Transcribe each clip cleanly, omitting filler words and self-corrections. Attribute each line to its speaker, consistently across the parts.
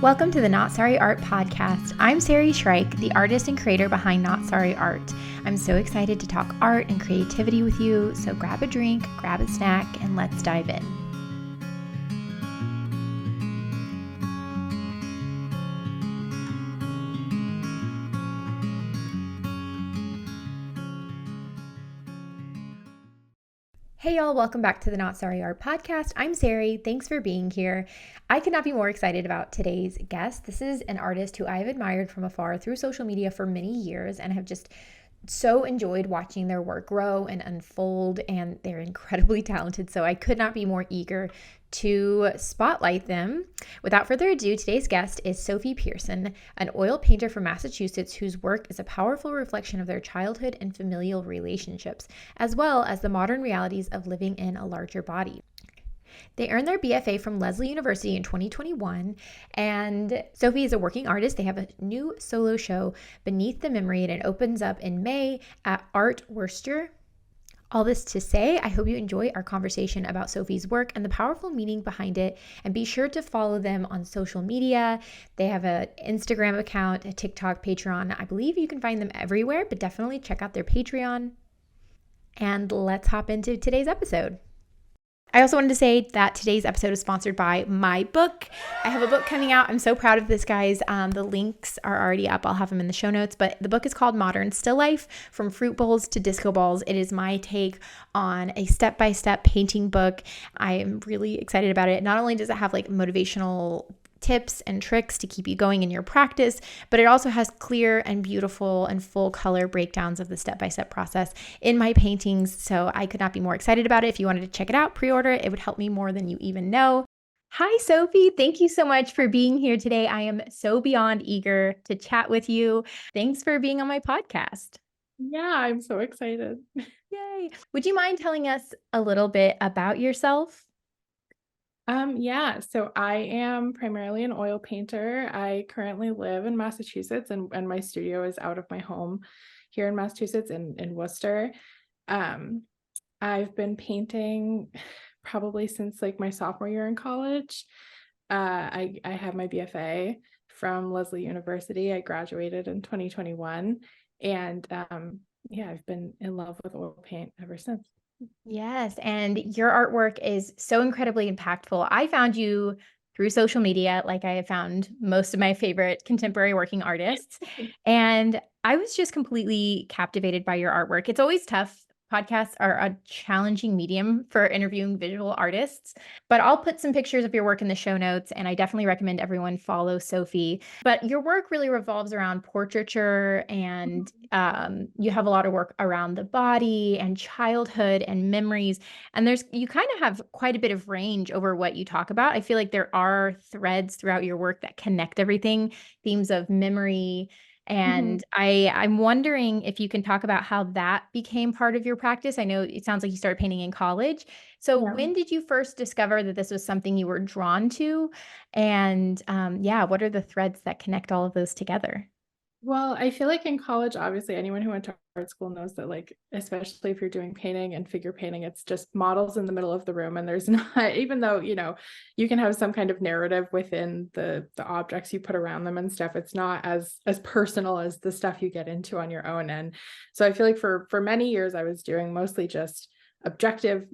Speaker 1: Welcome to the Not Sorry Art podcast. I'm Sari, the artist and creator behind Not Sorry Art. I'm so excited to talk art and creativity with you, so grab a drink, grab a snack, and let's dive in. Hey y'all, welcome back to the Not Sorry Art podcast. I'm Sari. Thanks for being here. I could not be more excited about today's guest. This is an artist who I've admired from afar through social media for many years and have just so enjoyed watching their work grow and unfold, and they're incredibly talented, so I could not be more eager to spotlight them. Without further ado, today's guest is Sophie Pearson, an oil painter from Massachusetts whose work is a powerful reflection of their childhood and familial relationships, as well as the modern realities of living in a larger body. They earned their BFA from Lesley University in 2021, and Sophie is a working artist. They have a new solo show, Beneath the Memory, and it opens up in May at Arts Worcester. All this to say, I hope you enjoy our conversation about Sophie's work and the powerful meaning behind it, and be sure to follow them on social media. They have an Instagram account, a TikTok, Patreon. I believe you can find them everywhere, but definitely check out their Patreon. And let's hop into today's episode. I also wanted to say that today's episode is sponsored by my book. I have a book coming out. I'm so proud of this, guys. The links are already up. I'll have them in the show notes. But the book is called Modern Still Life, From Fruit Bowls to Disco Balls. It is my take on a step-by-step painting book. I am really excited about it. Not only does it have like motivational tips and tricks to keep you going in your practice, but it also has clear and beautiful and full color breakdowns of the step-by-step process in my paintings. So I could not be more excited about it. If you wanted to check it out, pre-order it. It would help me more than you even know. Hi, Sophie. Thank you so much for being here today. I am so beyond eager to chat with you. Thanks for being on my podcast.
Speaker 2: Yeah, I'm so excited.
Speaker 1: Yay. Would you mind telling us a little bit about yourself?
Speaker 2: Yeah, so I am primarily an oil painter. I currently live in Massachusetts, and my studio is out of my home here in Massachusetts in Worcester. Um, I've been painting probably since like my sophomore year in college. I have my BFA from Lesley University. I graduated in 2021, and yeah, I've been in love with oil paint ever since.
Speaker 1: Yes, and your artwork is so incredibly impactful. I found you through social media, like I have found most of my favorite contemporary working artists, and I was just completely captivated by your artwork. It's always tough. Podcasts are a challenging medium for interviewing visual artists, but I'll put some pictures of your work in the show notes, and I definitely recommend everyone follow Sophie. But your work really revolves around portraiture, and you have a lot of work around the body and childhood and memories. And you kind of have quite a bit of range over what you talk about. I feel like there are threads throughout your work that connect everything, themes of memory.
Speaker 2: Mhm.
Speaker 1: And I'm wondering if you can talk about how that became part of your practice. I know it sounds like you started painting in college. So
Speaker 2: Yeah.
Speaker 1: when did you first discover that this was something you were drawn to? And yeah, what are the threads that connect all of those together?
Speaker 2: Well, I feel like in college, obviously, anyone who went to art school knows that, like, especially if you're doing painting and figure painting, it's just models in the middle of the room, and there's not, even though you can have some kind of narrative within the objects you put around them and stuff. It's not as personal as the stuff you get into on your own. And so I feel like for many years, I was doing mostly just objective,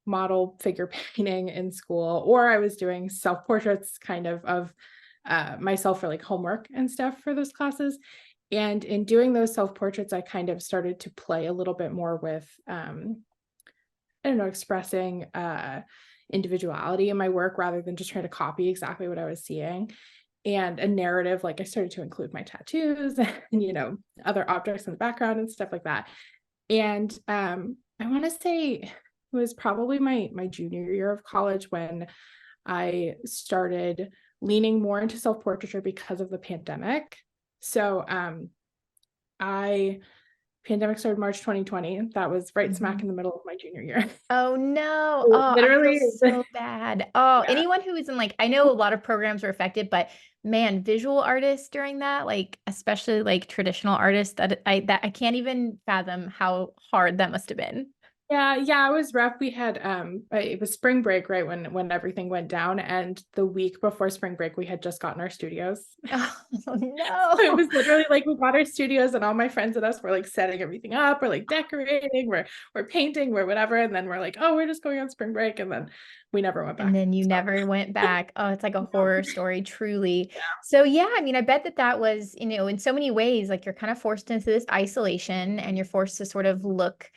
Speaker 2: model figure painting in school, or I was doing self portraits kind of myself for like homework and stuff for those classes. And in doing those self portraits, I kind of started to play a little bit more with, I don't know, expressing individuality in my work rather than just trying to copy exactly what I was seeing. And a narrative, like I started to include my tattoos and, other objects in the background and stuff like that. And I want to say it was probably my junior year of college when I started leaning more into self-portraiture because of the pandemic. So, I pandemic started March 2020. That was right smack
Speaker 1: Mhm.
Speaker 2: in the middle of my junior year.
Speaker 1: Oh no.
Speaker 2: So
Speaker 1: Oh, I feel
Speaker 2: literally,
Speaker 1: so bad. Oh,
Speaker 2: yeah.
Speaker 1: anyone who is in I know a lot of programs were affected, but man, visual artists during that, especially traditional artists that I can't even fathom how hard that must have been.
Speaker 2: Yeah, it was rough. We had it was spring break, right, when everything went down, and the week before spring break we had just gotten our studios.
Speaker 1: Oh
Speaker 2: It
Speaker 1: no.
Speaker 2: was literally like we got our studios and all my friends and us were like setting everything up, we're like decorating, we're painting, we're whatever, and then we're like, oh, we're just going on spring break, and then we never went
Speaker 1: And
Speaker 2: back.
Speaker 1: then you
Speaker 2: So
Speaker 1: never went back. Oh, it's like a
Speaker 2: no.
Speaker 1: horror story, truly.
Speaker 2: Yeah.
Speaker 1: So yeah, I mean, I bet that that was, in so many ways, like you're kind of forced into this isolation and you're forced to sort of look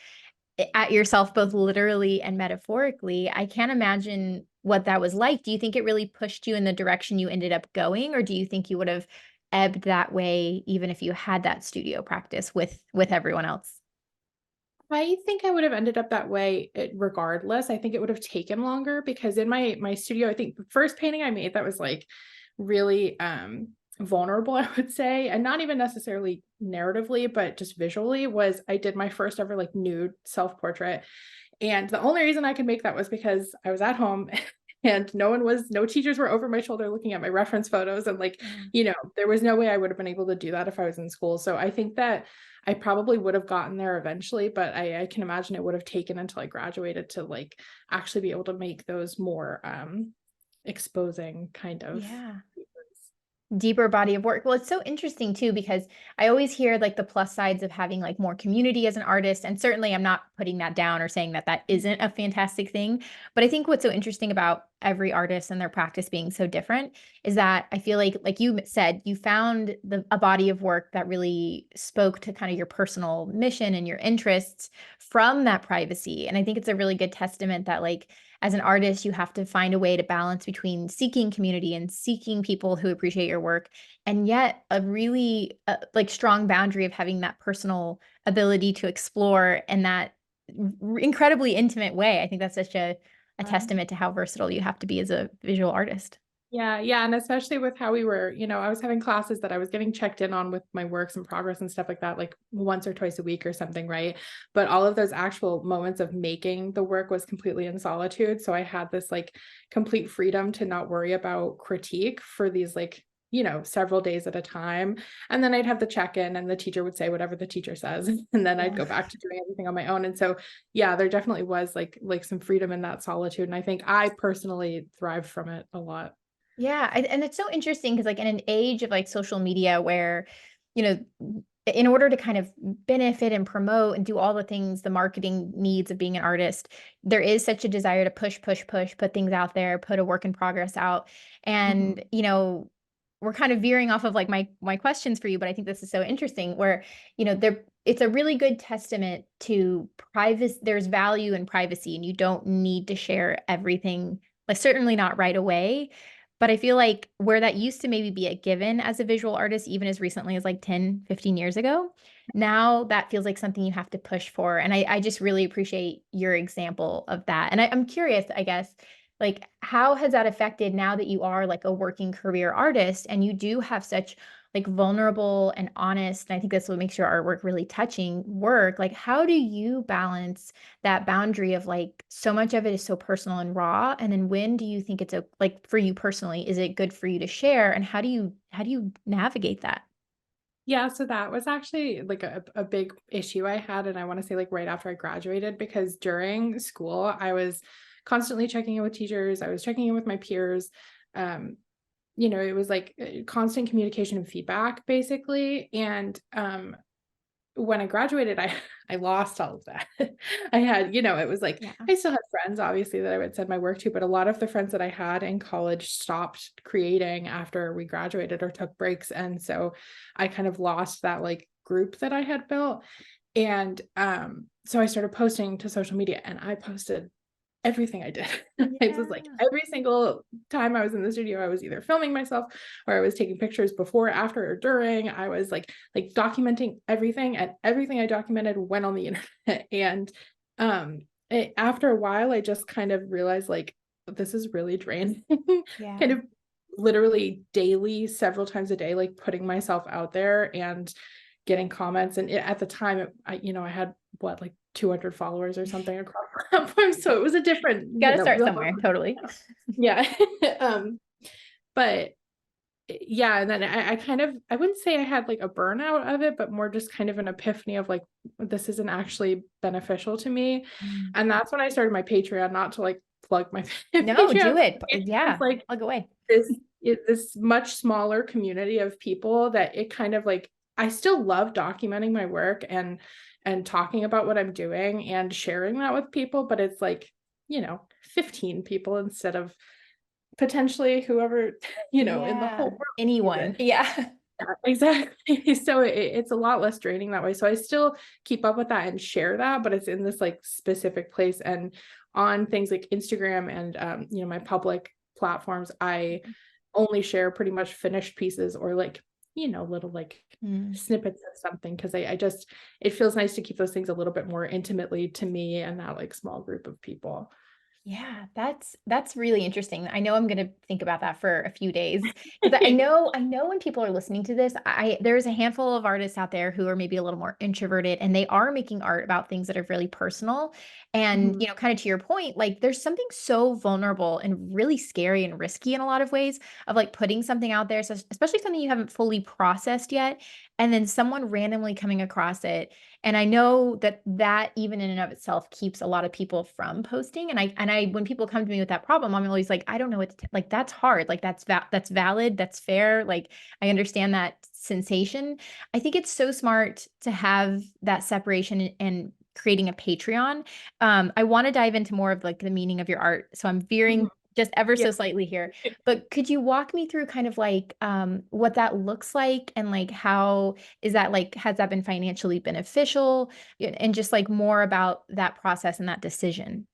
Speaker 1: at yourself both literally and metaphorically. I can't imagine what that was like. Do you think it really pushed you in the direction you ended up going, or do you think you would have ebbed that way even if you had that studio practice with everyone else?
Speaker 2: I think I would have ended up that way regardless. I think it would have taken longer because in my studio, I think the first painting I made that was like really vulnerable, I would say, and not even necessarily narratively, but just visually was I did my first ever like nude self-portrait. And the only reason I could make that was because I was at home and no teachers were over my shoulder looking at my reference photos. And like,
Speaker 1: Yeah.
Speaker 2: there was no way I would have been able to do that if I was in school. So I think that I probably would have gotten there eventually, but I can imagine it would have taken until I graduated to like actually be able to make those more exposing kind of.
Speaker 1: Yeah. Deeper body of work. Well, it's so interesting too, because I always hear like the plus sides of having like more community as an artist. And certainly I'm not putting that down or saying that that isn't a fantastic thing. But I think what's so interesting about every artist and their practice being so different is that I feel like you said, you found a body of work that really spoke to kind of your personal mission and your interests from that privacy. And I think it's a really good testament that like as an artist, you have to find a way to balance between seeking community and seeking people who appreciate your work, and yet a really like strong boundary of having that personal ability to explore in that incredibly intimate way. I think that's such a testament to how versatile you have to be as a visual artist.
Speaker 2: Yeah, and especially with how we were, I was having classes that I was getting checked in on with my works and progress and stuff like that, like once or twice a week or something, right? But all of those actual moments of making the work was completely in solitude. So I had this like complete freedom to not worry about critique for these like, several days at a time. And then I'd have the check-in and the teacher would say whatever the teacher says. And then I'd
Speaker 1: Yeah.
Speaker 2: go back to doing everything on my own. And so yeah, there definitely was like some freedom in that solitude. And I think I personally thrived from it a lot.
Speaker 1: Yeah, and it's so interesting because, like, in an age of like social media where, you know, in order to kind of benefit and promote and do all the things the marketing needs of being an artist, there is such a desire to push, push, push, put things out there, put a work in progress out.
Speaker 2: Mhm.
Speaker 1: And, we're kind of veering off of like my questions for you, but I think this is so interesting where, there it's a really good testament to privacy. There's value in privacy, and you don't need to share everything, like certainly not right away. But I feel like where that used to maybe be a given as a visual artist, even as recently as like 10, 15 years ago, now that feels like something you have to push for. And I just really appreciate your example of that. And I'm curious, I guess, like, how has that affected now that you are like a working career artist and you do have such like vulnerable and honest, and I think that's what makes your artwork really touching work. Like, how do you balance that boundary of like so much of it is so personal and raw, and then when do you think it's a like for you personally, is it good for you to share, and how do you navigate that?
Speaker 2: Yeah, so that was actually like a big issue I had, and I want to say like right after I graduated, because during school I was constantly checking in with teachers, I was checking in with my peers. Um, it was like constant communication and feedback basically. And when I graduated, I lost all of that. I had, it was like
Speaker 1: Yeah.
Speaker 2: I still had friends obviously that I would send my work to, but a lot of the friends that I had in college stopped creating after we graduated or took breaks. And so I kind of lost that like group that I had built. And so I started posting to social media, and I posted everything I did. It was like
Speaker 1: Yeah.
Speaker 2: every single time I was in the studio, I was either filming myself or I was taking pictures before, after, or during. I was like documenting everything, and everything I documented went on the internet. And after a while, I just kind of realized like this is really draining.
Speaker 1: Yeah.
Speaker 2: Kind of literally daily, several times a day, like putting myself out there and getting comments. And at the time, I had what, like 200 followers or something across platforms. So it was a different,
Speaker 1: Got to start
Speaker 2: real,
Speaker 1: somewhere, totally.
Speaker 2: yeah. um, but yeah, and then I kind of, I wouldn't say I had like a burnout of it, but more just kind of an epiphany of like, this isn't actually beneficial to me.
Speaker 1: Mm.
Speaker 2: And that's when I started my Patreon, not to like plug my
Speaker 1: No,
Speaker 2: Patreon.
Speaker 1: do it.
Speaker 2: It's just
Speaker 1: Yeah,
Speaker 2: like
Speaker 1: I'll go away.
Speaker 2: this, this much smaller community of people that it kind of like, I still love documenting my work and talking about what I'm doing and sharing that with people, but it's like, 15 people instead of potentially whoever, in the whole
Speaker 1: Yeah.
Speaker 2: world sees
Speaker 1: Anyone.
Speaker 2: it.
Speaker 1: Yeah.
Speaker 2: Yeah, exactly. So it's a lot less draining that way. So I still keep up with that and share that, but it's in this like specific place. And on things like Instagram and my public platforms, I only share pretty much finished pieces or like, little like
Speaker 1: Mm.
Speaker 2: snippets of something because I just, it feels nice to keep those things a little bit more intimately to me and that like small group of people.
Speaker 1: Yeah, that's really interesting. I know I'm gonna think about that for a few days because I know when people are listening to this, there's a handful of artists out there who are maybe a little more introverted and they are making art about things that are really personal. And
Speaker 2: Mhm.
Speaker 1: kind of to your point, like there's something so vulnerable and really scary and risky in a lot of ways of like putting something out there, so especially something you haven't fully processed yet, and then someone randomly coming across it. And I know that even in and of itself keeps a lot of people from posting. And I when people come to me with that problem, I'm always like, I don't know what to like that's hard. Like that's valid, that's fair. Like I understand that sensation. I think it's so smart to have that separation and creating a Patreon. I want to dive into more of like the meaning of your art. So I'm
Speaker 2: Mhm.
Speaker 1: veering just ever
Speaker 2: Yeah.
Speaker 1: so slightly here. But could you walk me through kind of like what that looks like and like how is that like, has that been financially beneficial? And just like more about that process and that decision.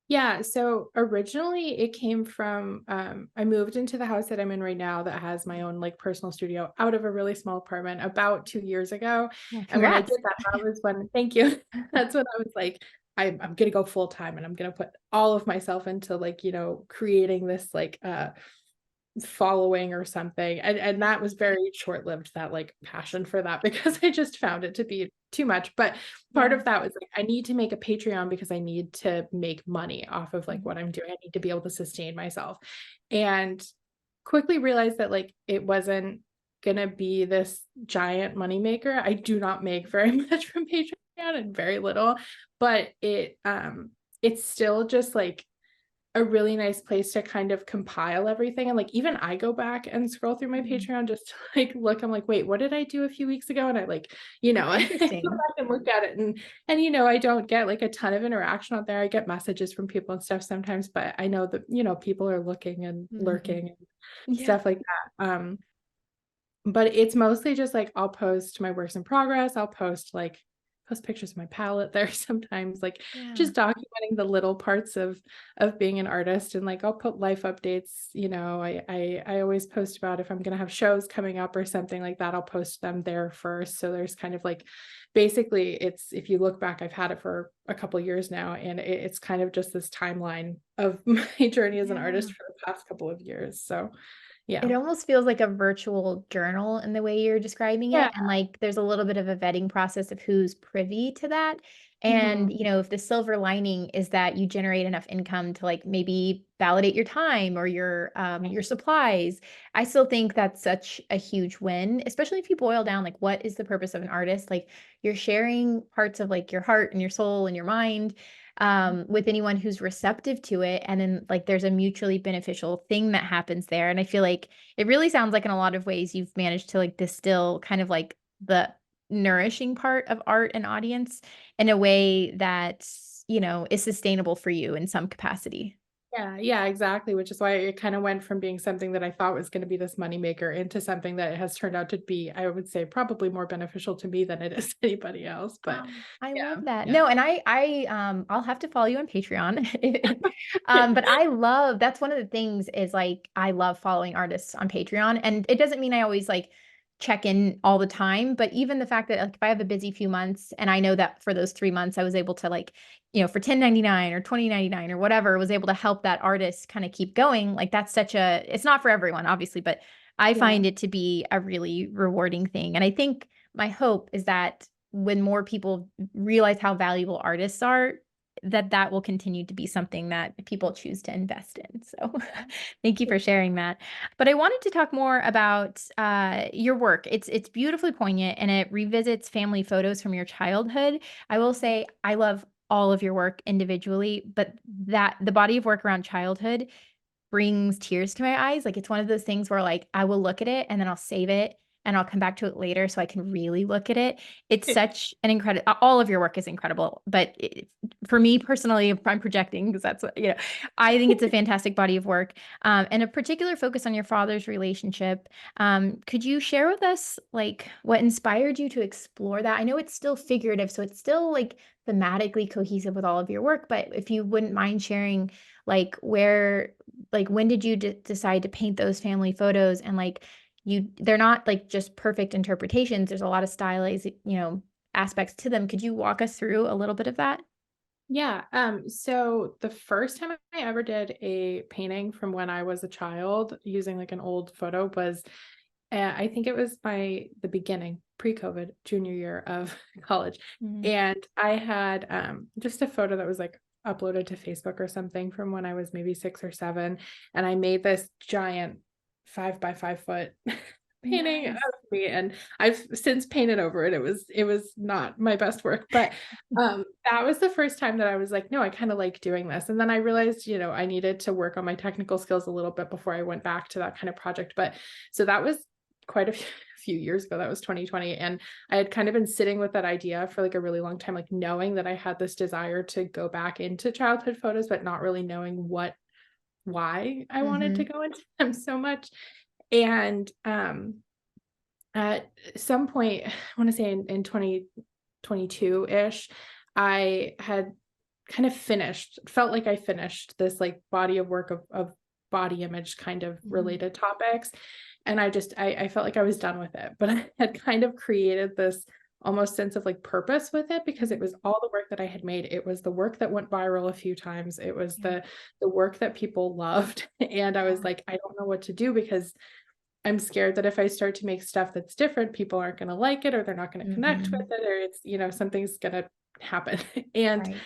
Speaker 2: Yeah, so originally it came from I moved into the house that I'm in right now that has my own like personal studio out of a really small apartment about 2 years ago.
Speaker 1: Yeah,
Speaker 2: And when I did
Speaker 1: congrats.
Speaker 2: that, that was when, thank you. That's when I was like, I'm gonna go full time and I'm gonna put all of myself into like, creating this like following or something. And that was very short-lived, that like passion for that because I just found it to be too much. But part
Speaker 1: Yeah.
Speaker 2: of that was like I need to make a Patreon because I need to make money off of like
Speaker 1: Mhm.
Speaker 2: what I'm doing. I need to be able to sustain myself. And quickly realized that like it wasn't gonna be this giant money maker. I do not make very much from Patreon and very little, but it's still just like a really nice place to kind of compile everything, and, like, even I go back and scroll through my
Speaker 1: Mm.
Speaker 2: Patreon just to, like, look, I'm like, "Wait, what did I do a few weeks ago?" And I, like,
Speaker 1: Oh,
Speaker 2: I go
Speaker 1: interesting.
Speaker 2: back and look at it, and, I don't get, like, a ton of interaction out there. I get messages from people and stuff sometimes, but I know that, people are looking and
Speaker 1: Mhm.
Speaker 2: lurking and
Speaker 1: Yeah.
Speaker 2: stuff like that, but it's mostly just, like, I'll post my works in progress, I'll post pictures of my palette there sometimes, like,
Speaker 1: Yeah.
Speaker 2: just documenting the little parts of being an artist, and, like, I'll put life updates, I always post about if I'm gonna have shows coming up or something like that, I'll post them there first, so there's kind of, like basically, it's if you look back, I've had it for a couple years now, and it's kind of just this timeline of my journey as an
Speaker 1: Yeah.
Speaker 2: artist for the past couple of years, so, yeah.
Speaker 1: It almost feels like a virtual journal in the way you're describing
Speaker 2: Yeah.
Speaker 1: it. And like there's a little bit of a vetting process of who's privy to that. And,
Speaker 2: Mhm.
Speaker 1: if the silver lining is that you generate enough income to like maybe validate your time or your supplies, I still think that's such a huge win, especially if you boil down like what is the purpose of an artist? Like you're sharing parts of like your heart and your soul and your mind with anyone who's receptive to it. And then like there's a mutually beneficial thing that happens there. And I feel like it really sounds like in a lot of ways you've managed to like distill kind of like the nourishing part of art and audience in a way that, is sustainable for you in some capacity.
Speaker 2: Yeah, yeah, exactly, which is why it kinda went from being something that I thought was gonna be this moneymaker into something that it has turned out to be, I would say, probably more beneficial to me than it is to anybody else, but
Speaker 1: I love
Speaker 2: yeah,
Speaker 1: that.
Speaker 2: yeah.
Speaker 1: No, and I'll have to follow you on Patreon. But I love that's one of the things is like I love following artists on Patreon. And it doesn't mean I always like check in all the time, but even the fact that like if I have a busy few months and I know that for those 3 months I was able to like, for 10.99 or 20.99 or whatever, was able to help that artist kind of keep going. Like that's such a it's not for everyone, obviously, but I
Speaker 2: Yeah.
Speaker 1: find it to be a really rewarding thing. And I think my hope is that when more people realize how valuable artists are, that will continue to be something that people choose to invest in. So thank you for sharing that. But I wanted to talk more about your work. It's beautifully poignant and it revisits family photos from your childhood. I will say I love all of your work individually, but that the body of work around childhood brings tears to my eyes. Like, it's one of those things where, like, I will look at it and then I'll save it and I'll come back to it later so I can really look at it. It's such an incredible, all of your work is incredible, but for me personally, if I'm projecting, because that's what, I think it's a fantastic body of work, and a particular focus on your father's relationship. Could you share with us, like, what inspired you to explore that? I know it's still figurative, so it's still, like, thematically cohesive with all of your work, but if you wouldn't mind sharing, like, when did you decide to paint those family photos, and, like, they're not, like, just perfect interpretations. There's a lot of stylized, aspects to them. Could you walk us through a little bit of that?
Speaker 2: Yeah. So the first time I ever did a painting from when I was a child using like an old photo was, I think it was the beginning, pre-COVID, junior year of college.
Speaker 1: Mhm.
Speaker 2: And I had just a photo that was like uploaded to Facebook or something from when I was maybe 6 or 7. And I made this giant 5 by 5 foot painting of
Speaker 1: Nice.
Speaker 2: me, and I've since painted over it. It was not my best work, but that was the first time that I was like, no, I kind of like doing this. And then I realized, I needed to work on my technical skills a little bit before I went back to that kind of project. But so that was quite a few years ago. That was 2020. And I had kind of been sitting with that idea for like a really long time, like knowing that I had this desire to go back into childhood photos, but not really knowing why I wanted to
Speaker 1: Mhm.
Speaker 2: go into them so much. And at some point, I want to say in 2022-ish, I had kind of felt like I finished this like body of work of body image kind of
Speaker 1: Mhm.
Speaker 2: related topics. And I felt like I was done with it, but I had kind of created this almost sense of like purpose with it, because it was all the work that I had made. It was the work that went viral a few times. It was
Speaker 1: Yeah.
Speaker 2: the work that people loved. And I was
Speaker 1: Yeah.
Speaker 2: like, I don't know what to do, because I'm scared that if I start to make stuff that's different, people aren't going to like it, or they're not going to connect with
Speaker 1: Mhm.
Speaker 2: it, or it's, something's going to happen. And,
Speaker 1: Right.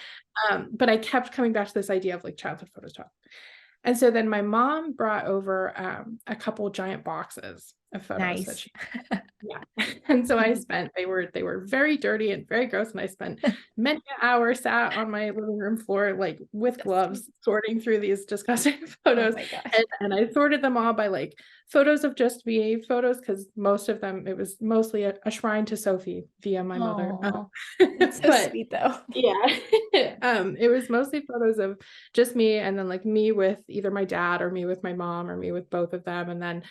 Speaker 2: but I kept coming back to this idea of like childhood Photoshop. And so then my mom brought over a couple giant boxes of photos that
Speaker 1: Nice.
Speaker 2: she, yeah. And so I
Speaker 1: Mhm.
Speaker 2: spent, they were very dirty and very gross. And I spent many an hour sat on my living room floor, like with
Speaker 1: That's sweet.
Speaker 2: gloves, sorting through these disgusting
Speaker 1: Oh
Speaker 2: photos.
Speaker 1: my gosh.
Speaker 2: And I sorted them all by like photos of just me photos, because most of them, it was mostly a shrine to Sophie via my mother.
Speaker 1: Oh, that's so
Speaker 2: But
Speaker 1: sweet though.
Speaker 2: yeah, it was mostly photos of just me, and then like me with either my dad, or me with my mom, or me with both of them. And then,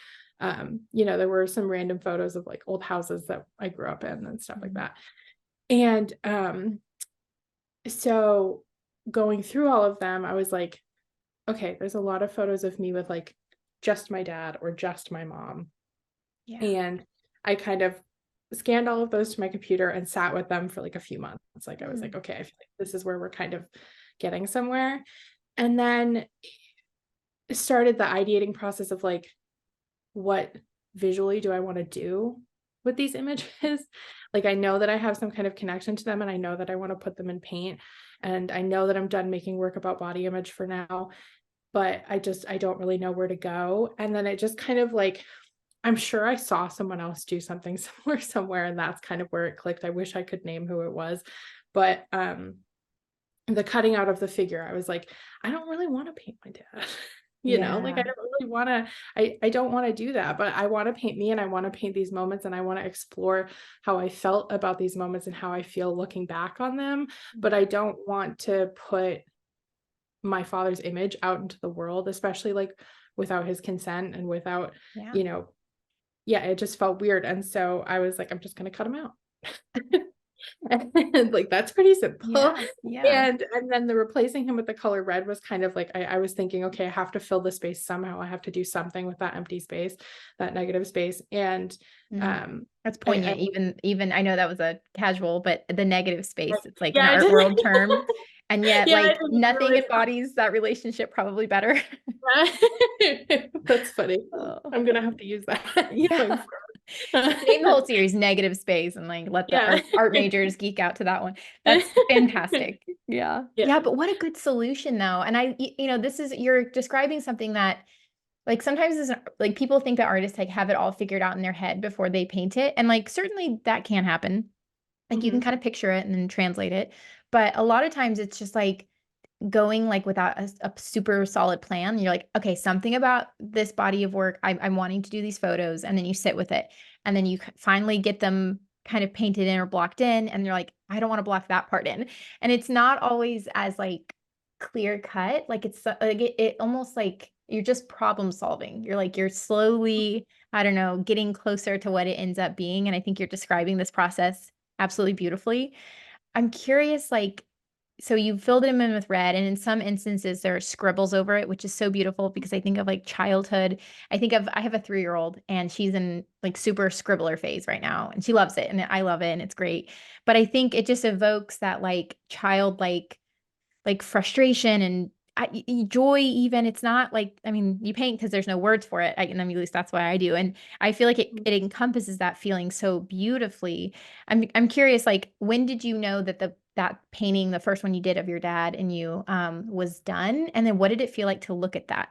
Speaker 2: there were some random photos of like old houses that I grew up in and stuff like
Speaker 1: Mhm.
Speaker 2: that. And so going through all of them, I was like, okay, there's a lot of photos of me with like just my dad or just my mom.
Speaker 1: Yeah.
Speaker 2: And I kind of scanned all of those to my computer and sat with them for like a few months. Like I was like,
Speaker 1: Mm.
Speaker 2: okay, I feel like this is where we're kind of getting somewhere. And then started the ideating process of like, what visually do I want to do with these images? Like I know that I have some kind of connection to them, and I know that I want to put them in paint, and I know that I'm done making work about body image for now, but I don't really know where to go. And then it just kind of like, I'm sure I saw someone else do something similar somewhere, and that's kind of where it clicked. I wish I could name who it was, but the cutting out of the figure, I was like, I don't really want to paint my dad. Like I
Speaker 1: Yeah.
Speaker 2: don't really want to, I don't want to do that, but I want to paint me, and I want to paint these moments, and I want to explore how I felt about these moments and how I feel looking back on them. But I don't want to put my father's image out into the world, especially like without his consent and without,
Speaker 1: Yeah.
Speaker 2: you know, yeah, it just felt weird. And so I was like, I'm just going to cut him out. And like that's pretty simple.
Speaker 1: Yeah. Yeah.
Speaker 2: And then the replacing him with the color red was kind of like, I was thinking, okay, I have to fill the space somehow. I have to do something with that empty space, that negative space. And
Speaker 1: Mm.
Speaker 2: um
Speaker 1: That's
Speaker 2: I
Speaker 1: poignant. Even I know that was a casual, but the negative space, it's like an
Speaker 2: yeah, I
Speaker 1: art
Speaker 2: did.
Speaker 1: world term. And yet,
Speaker 2: Yeah, I
Speaker 1: like,
Speaker 2: didn't
Speaker 1: nothing
Speaker 2: realize
Speaker 1: embodies that relationship probably better.
Speaker 2: that. That's funny.
Speaker 1: Oh,
Speaker 2: I'm gonna have to use that going
Speaker 1: yeah.
Speaker 2: forward.
Speaker 1: You can name the whole series Negative Space and like let the
Speaker 2: Yeah.
Speaker 1: art majors geek out to that one. That's fantastic. Yeah.
Speaker 2: Yeah.
Speaker 1: Yeah, but what a good solution though. And this is you're describing something that like sometimes like people think that artists like have it all figured out in their head before they paint it. And like certainly that can happen. Like you can
Speaker 2: Mhm.
Speaker 1: kind of picture it and then translate it. But a lot of times it's just like going like without a super solid plan. You're like, okay, something about this body of work, I'm wanting to do these photos, and then you sit with it, and then you finally get them kind of painted in or blocked in, and you're like, I don't want to block that part in, and it's not always as like clear cut. Like it's like it almost like you're just problem solving. You're like you're slowly, I don't know, getting closer to what it ends up being, and I think you're describing this process absolutely beautifully. I'm curious, like, so you filled them in with red, and in some instances there are scribbles over it, which is so beautiful because I think of like childhood. I have a 3-year-old and she's in like super scribbler phase right now, and she loves it, and I love it, and it's great. But I think it just evokes that like childlike like frustration and joy even. It's not like, I mean, you paint because there's no words for it. And I mean, at least that's why I do. And I feel like it encompasses that feeling so beautifully. I'm curious, like, when did you know that that painting, the first one you did of your dad and you, was done? And then what did it feel like to look at that?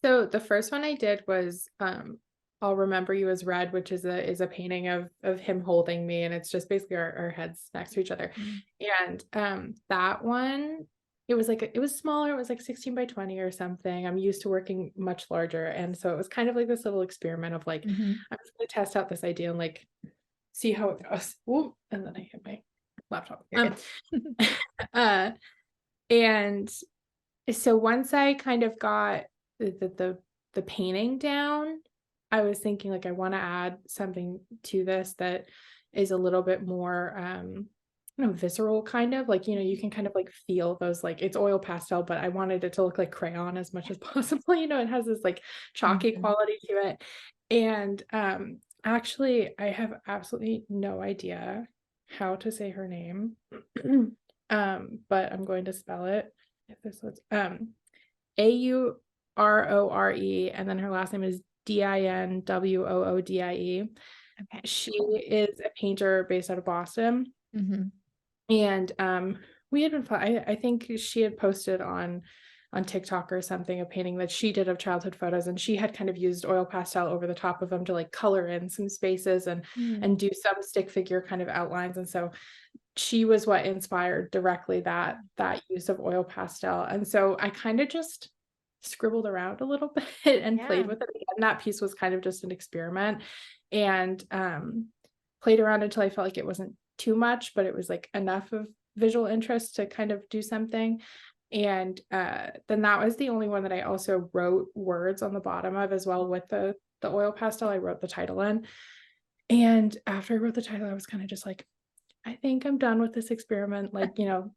Speaker 2: So the first one I did was I'll Remember You as Red, which is a painting of him holding me, and it's just basically our heads next to each other.
Speaker 1: Mm.
Speaker 2: And that one, it was smaller, it was like 16 by 20 or something. I'm used to working much larger. And so it was kind of like this little experiment of like,
Speaker 1: Mhm.
Speaker 2: I'm just gonna test out this idea and like see how it goes. Ooh, and then I hit my laptop.
Speaker 1: You're good.
Speaker 2: Uh and so once I kind of got the painting down, I was thinking like I want to add something to this that is a little bit more visceral, kind of like, you can kind of like feel those, like, it's oil pastel, but I wanted it to look like crayon as much as possible. It has this like chalky
Speaker 1: Mhm.
Speaker 2: quality to it. And actually I have absolutely no idea how to say her name. But I'm going to spell it. If this was Aurore, and then her last name is Dinwoodie.
Speaker 1: Okay,
Speaker 2: She
Speaker 1: cool.
Speaker 2: is a painter based out of Boston.
Speaker 1: Mhm.
Speaker 2: And we had been I think she had posted on TikTok or something a painting that she did of childhood photos, and she had kind of used oil pastel over the top of them to like color in some spaces
Speaker 1: Mm.
Speaker 2: and do some stick figure kind of outlines. And so she was what inspired directly that use of oil pastel. And so I kind of just scribbled around a little bit and played
Speaker 1: Yeah.
Speaker 2: with it. And that piece was kind of just an experiment, and played around until I felt like it wasn't too much, but it was like enough of visual interest to kind of do something. And then that was the only one that I also wrote words on the bottom of as well with the oil pastel. I wrote the title in. And after I wrote the title, I was kind of just like, I think I'm done with this experiment. Like, I'm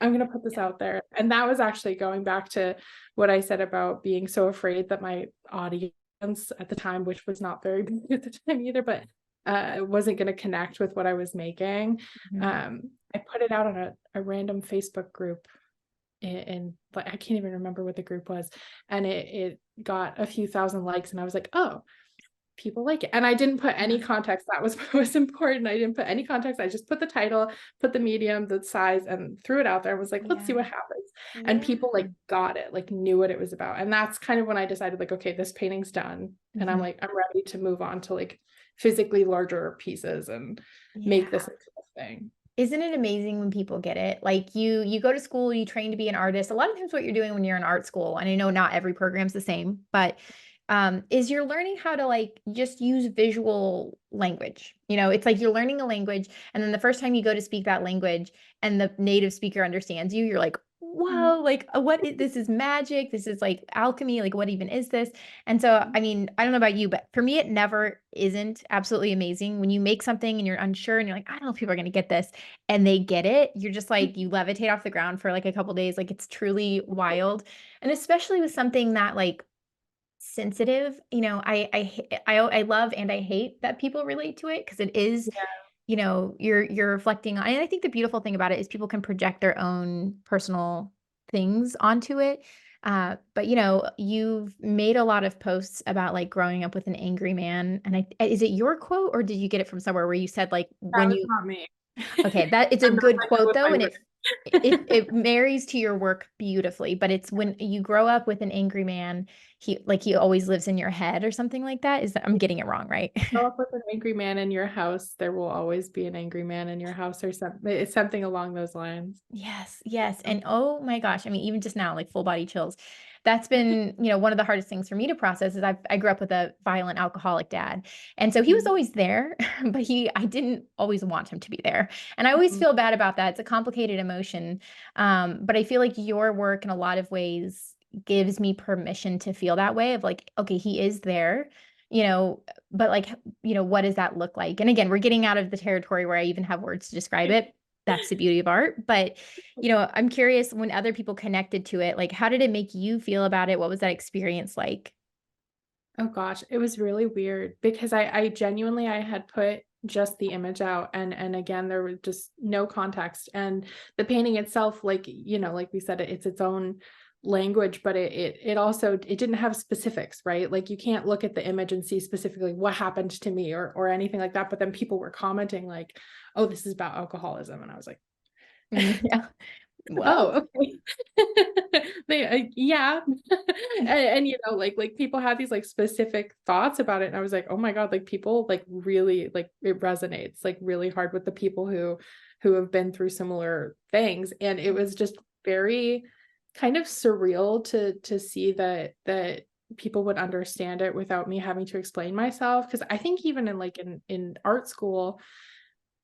Speaker 2: going to put this
Speaker 1: Yeah.
Speaker 2: out there. And that was actually going back to what I said about being so afraid that my audience at the time, which was not very big at the time either, but wasn't going to connect with what I was making.
Speaker 1: Mhm.
Speaker 2: I put it out on a random Facebook group, and like, I can't even remember what the group was. And it got a few thousand likes, and I was like, oh, people like it. And I didn't put any
Speaker 1: Yeah.
Speaker 2: context. That was what was important. I didn't put any context. I just put the title, put the medium, the size, and threw it out there. I was like, let's see
Speaker 1: Yeah.
Speaker 2: what happens. And
Speaker 1: Yeah.
Speaker 2: people like got it, like knew what it was about. And that's kind of when I decided, like, okay, this painting's done. And I'm
Speaker 1: Mhm.
Speaker 2: like, I'm ready to move on to like physically larger pieces and make this
Speaker 1: Yeah.
Speaker 2: into a thing.
Speaker 1: Isn't it amazing when people get it? Like you go to school, you train to be an artist. A lot of times what you're doing when you're in art school, and I know not every program's the same, but is you're learning how to like just use visual language. It's like you're learning a language, and then the first time you go to speak that language and the native speaker understands you, you're like,
Speaker 2: Mhm.
Speaker 1: whoa, like this is magic. This is like alchemy. Like what even is this? And so, I mean, I don't know about you, but for me, it never isn't absolutely amazing when you make something and you're unsure and you're like, I don't know if people are going to get this, and they get it. You're just like, you levitate off the ground for like a couple days. Like it's truly wild. And especially with something that like sensitive, I love and I hate that people relate to it because it is,
Speaker 2: Yeah.
Speaker 1: you're reflecting on, and I think the beautiful thing about it is people can project their own personal things onto it. But you've made a lot of posts about like growing up with an angry man. And is it your quote or did you get it from somewhere where you said like
Speaker 2: That
Speaker 1: when
Speaker 2: was
Speaker 1: you,
Speaker 2: not me.
Speaker 1: okay, that it's a
Speaker 2: I'm not
Speaker 1: good
Speaker 2: that good
Speaker 1: quote
Speaker 2: with
Speaker 1: though,
Speaker 2: my
Speaker 1: and
Speaker 2: words.
Speaker 1: it marries to your work beautifully, but it's when you grow up with an angry man, he always lives in your head or something like that. I'm getting it wrong, right?
Speaker 2: Grow up with an angry man in your house, there will always be an angry man in your house, or something. It's something along those lines.
Speaker 1: Yes, yes. And oh my gosh, I mean, even just now, like full body chills. That's been, one of the hardest things for me to process is I grew up with a violent alcoholic dad. And so he was
Speaker 2: Mhm.
Speaker 1: always there, but I didn't always want him to be there. And I always
Speaker 2: Mhm.
Speaker 1: feel bad about that. It's a complicated emotion. But I feel like your work in a lot of ways gives me permission to feel that way of like, okay, he is there, you know, but like, what does that look like? And again, we're getting out of the territory where I even have words to describe it. That's the beauty of art. But, I'm curious when other people connected to it, like how did it make you feel about it? What was that experience like?
Speaker 2: Oh gosh, it was really weird because I genuinely I had put just the image out, and again there was just no context, and the painting itself, like like we said, it's its own language, but it also it didn't have specifics, right? Like you can't look at the image and see specifically what happened to me or anything like that, but then people were commenting like, oh, this is about alcoholism, and I was like,
Speaker 1: Yeah. Well,
Speaker 2: oh, okay. Yeah. And like people had these like specific thoughts about it. And I was like, oh my God, like people like really like it resonates like really hard with the people who have been through similar things. And it was just very kind of surreal to see that people would understand it without me having to explain myself. Cause I think even in art school,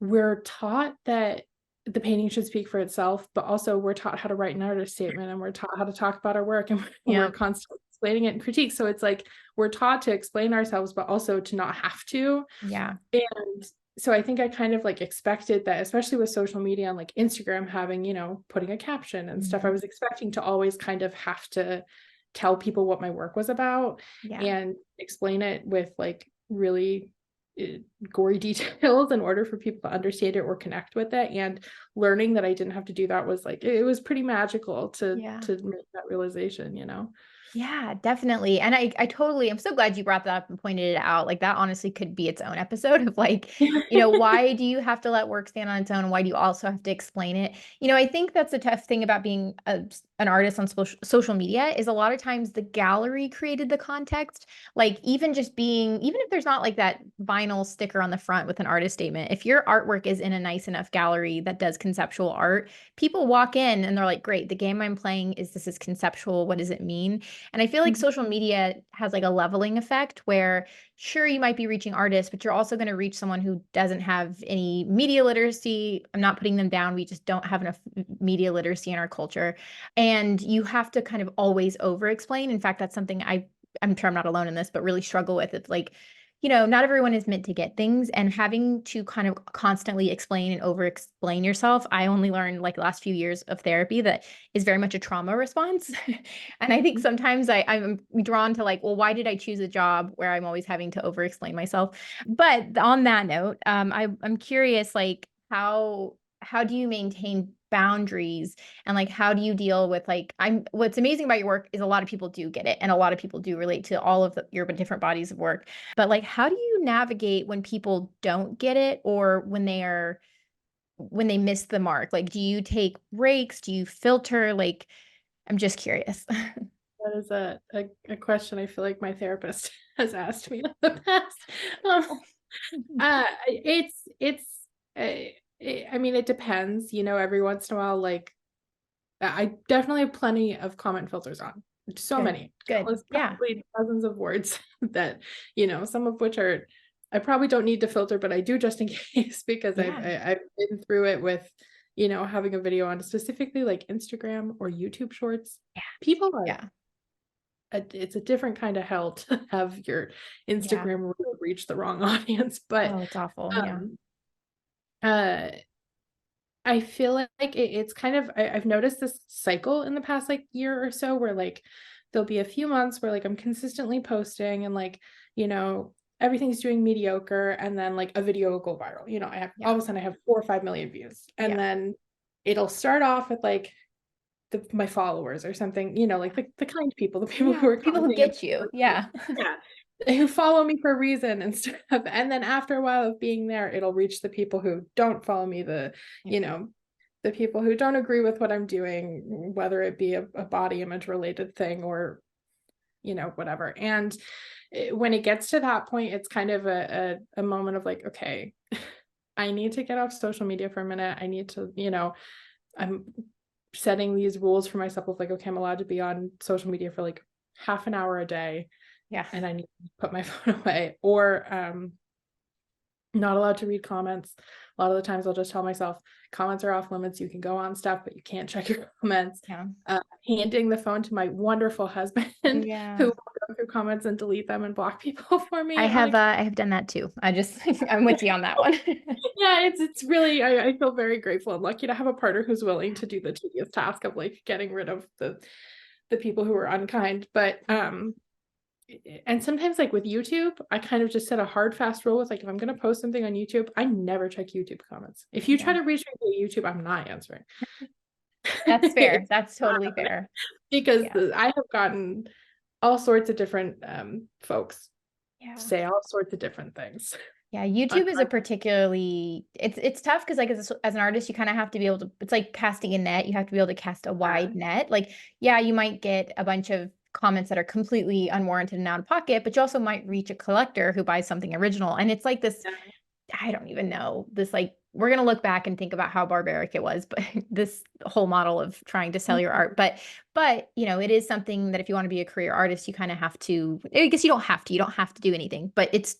Speaker 2: we're taught that the painting should speak for itself, but also we're taught how to write an artist statement and we're taught how to talk about our work and we're
Speaker 1: yeah.
Speaker 2: constantly explaining it and critique. So it's like we're taught to explain ourselves, but also to not have to.
Speaker 1: Yeah.
Speaker 2: And so I think I kind of like expected that, especially with social media and like Instagram having, putting a caption and stuff, I
Speaker 1: Mhm.
Speaker 2: was expecting to always kind of have to tell people what my work was about
Speaker 1: Yeah.
Speaker 2: and explain it with like really uh, gory details in order for people to understand it or connect with it. And learning that I didn't have to do that was like it was pretty magical
Speaker 1: Yeah.
Speaker 2: to make that realization.
Speaker 1: Yeah, definitely. And I totally, I'm so glad you brought that up and pointed it out. Like that honestly could be its own episode of like, why do you have to let work stand on its own? Why do you also have to explain it? I think that's a tough thing about being an artist on social media is a lot of times the gallery created the context. Like even even if there's not like that vinyl sticker on the front with an artist statement, if your artwork is in a nice enough gallery that does conceptual art, people walk in and they're like, great, the game I'm playing this is conceptual. What does it mean? And I feel like
Speaker 2: Mhm.
Speaker 1: social media has like a leveling effect where sure you might be reaching artists, but you're also going to reach someone who doesn't have any media literacy. I'm not putting them down. We just don't have enough media literacy in our culture. And you have to kind of always over explain. In fact, that's something I'm sure I'm not alone in this, but really struggle with. It's like, not everyone is meant to get things and having to kind of constantly explain and over explain yourself. I only learned like the last few years of therapy that is very much a trauma response. And I think sometimes I'm drawn to like, well, why did I choose a job where I'm always having to over explain myself? But on that note, I'm curious, like how do you maintain boundaries and like how do you deal with like what's amazing about your work is a lot of people do get it and a lot of people do relate to all of your different bodies of work, but like how do you navigate when people don't get it or when they miss the mark? Like do you take breaks, do you filter? Like I'm just curious.
Speaker 2: That is a question I feel like my therapist has asked me in the past. Um, it's I mean, it depends, every once in a while, like I definitely have plenty of comment filters on. So
Speaker 1: Good,
Speaker 2: many,
Speaker 1: good.
Speaker 2: countless,
Speaker 1: Yeah,
Speaker 2: probably dozens of words that, some of which are I probably don't need to filter, but I do just in case because
Speaker 1: yeah,
Speaker 2: I've been through it with, having a video on specifically like Instagram or YouTube shorts.
Speaker 1: yeah,
Speaker 2: People are
Speaker 1: yeah,
Speaker 2: it's a different kind of hell to have your
Speaker 1: yeah.
Speaker 2: Instagram reel reach the wrong audience, but,
Speaker 1: Oh, it's awful. Yeah,
Speaker 2: um, uh, I feel like it's kind of I've noticed this cycle in the past, like, year or so where, like, there'll be a few months where, like, I'm consistently posting and, like, you know, everything's doing mediocre, and then, like, a video will go viral, I have all
Speaker 1: yeah,
Speaker 2: of a sudden I have 4 or 5 million views, and
Speaker 1: yeah,
Speaker 2: then it'll start off with, like, my followers or something, you know, like the kind people, the people who
Speaker 1: Yeah,
Speaker 2: are
Speaker 1: people who
Speaker 2: commenting
Speaker 1: get you. Yeah.
Speaker 2: yeah, who follow me for a reason and stuff. And then after a while of being there, it'll reach the people who don't follow me,
Speaker 1: Yeah.
Speaker 2: you know, the people who don't agree with what I'm doing, whether it be a body image related thing or, you know, whatever. And when it gets to that point, it's kind of a moment of like, okay, I need to get off social media for a minute. I need to, you know, I'm setting these rules for myself of like, okay, I'm allowed to be on social media for like half an hour a day
Speaker 1: Yeah.
Speaker 2: and I need to put my phone away, or not allowed to read comments. A lot of the times I'll just tell myself comments are off limits. You can go on stuff, but you can't check your comments.
Speaker 1: Yeah.
Speaker 2: Handing the phone to my wonderful husband who
Speaker 1: Yeah.
Speaker 2: will go through comments and delete them and block people for me.
Speaker 1: I have done that too. I just I'm with you on that one.
Speaker 2: Yeah, it's really I feel very grateful and lucky to have a partner who's willing to do the tedious task of like getting rid of the people who are unkind. But and sometimes like with YouTube, I kind of just set a hard fast rule with like if I'm gonna post something on YouTube, I never check YouTube comments. If you try
Speaker 1: Yeah.
Speaker 2: to reach me via YouTube, I'm not answering.
Speaker 1: That's fair.
Speaker 2: It's
Speaker 1: That's
Speaker 2: not
Speaker 1: totally
Speaker 2: happening.
Speaker 1: fair.
Speaker 2: Because
Speaker 1: Yeah.
Speaker 2: I have gotten all sorts of different folks
Speaker 1: Yeah.
Speaker 2: say all sorts of different things.
Speaker 1: Yeah,
Speaker 2: on
Speaker 1: YouTube is a particularly it's tough because like as an artist you kind of have to be able to it's like casting a net. You have to be able to cast a wide net. Like, yeah, you might get a bunch of comments that are completely unwarranted and out of pocket, but you also might reach a collector who buys something original. And it's like this,
Speaker 2: Yeah.
Speaker 1: I don't even know, this like we're gonna look back and think about how barbaric it was, but this whole model of trying to sell your art. But you know, it is something that if you want to be a career artist, you kind of have to, I guess you don't have to do anything, but it's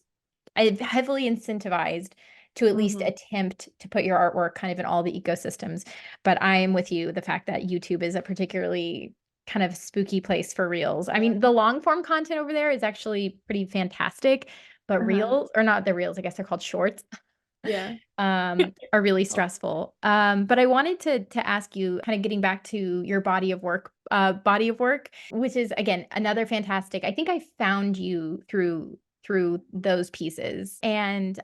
Speaker 1: I've heavily incentivized to at least
Speaker 2: Mhm.
Speaker 1: attempt to put your artwork kind of in all the ecosystems. But I am with you, the fact that YouTube is a particularly kind of spooky place for reels. I mean, the long form content over there is actually pretty fantastic, but
Speaker 2: Uh-huh.
Speaker 1: reels, or not the reels, I guess they're called shorts,
Speaker 2: Yeah.
Speaker 1: are really stressful. But I wanted to ask you, kind of getting back to your body of work, which is again another fantastic. I think I found you through those pieces, and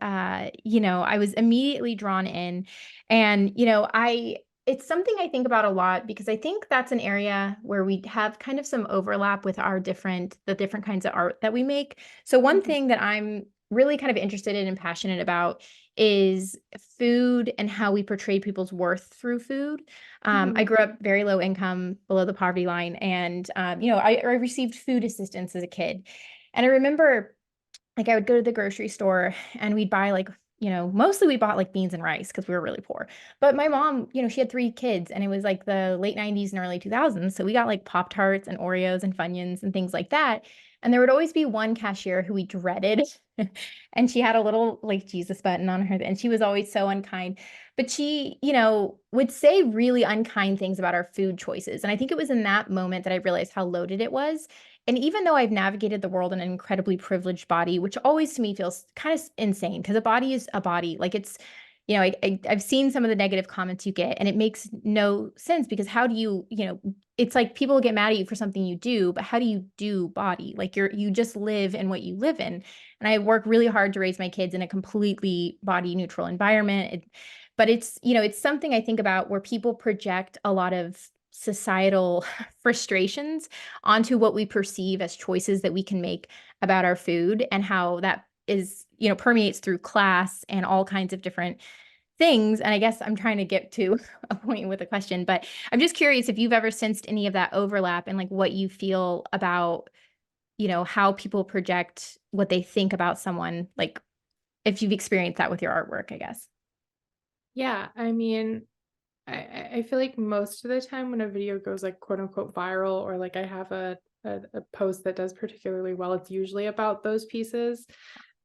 Speaker 1: you know, I was immediately drawn in, and you know, I. It's something I think about a lot because I think that's an area where we have kind of some overlap with the different kinds of art that we make. So one
Speaker 2: Mhm.
Speaker 1: thing that I'm really kind of interested in and passionate about is food and how we portray people's worth through food. I
Speaker 2: Mhm.
Speaker 1: grew up very low income, below the poverty line, and you know, I received food assistance as a kid, and I remember like I would go to the grocery store and we'd buy like, you know, mostly we bought like beans and rice because we were really poor. But my mom, you know, she had three kids and it was like the late 90s and early 2000s. So we got like Pop Tarts and Oreos and Funyuns and things like that. And there would always be one cashier who we dreaded. And she had a little like Jesus button on her. And she was always so unkind. But she, you know, would say really unkind things about our food choices. And I think it was in that moment that I realized how loaded it was. And even though I've navigated the world in an incredibly privileged body, which always to me feels kind of insane because a body is a body. Like it's, you know, I've seen some of the negative comments you get, and it makes no sense because how do you, you know, it's like people get mad at you for something you do, but how do you do body? Like you just live in what you live in. And I work really hard to raise my kids in a completely body neutral environment. But it's, you know, it's something I think about where people project a lot of societal frustrations onto what we perceive as choices that we can make about our food and how that is, you know, permeates through class and all kinds of different things. And I guess I'm trying to get to a point with a question, but I'm just curious if you've ever sensed any of that overlap and like what you feel about, you know, how people project what they think about someone, like if you've experienced that with your artwork, I guess.
Speaker 2: Yeah, I mean, I feel like most of the time when a video goes like quote unquote viral or like I have a post that does particularly well, it's usually about those pieces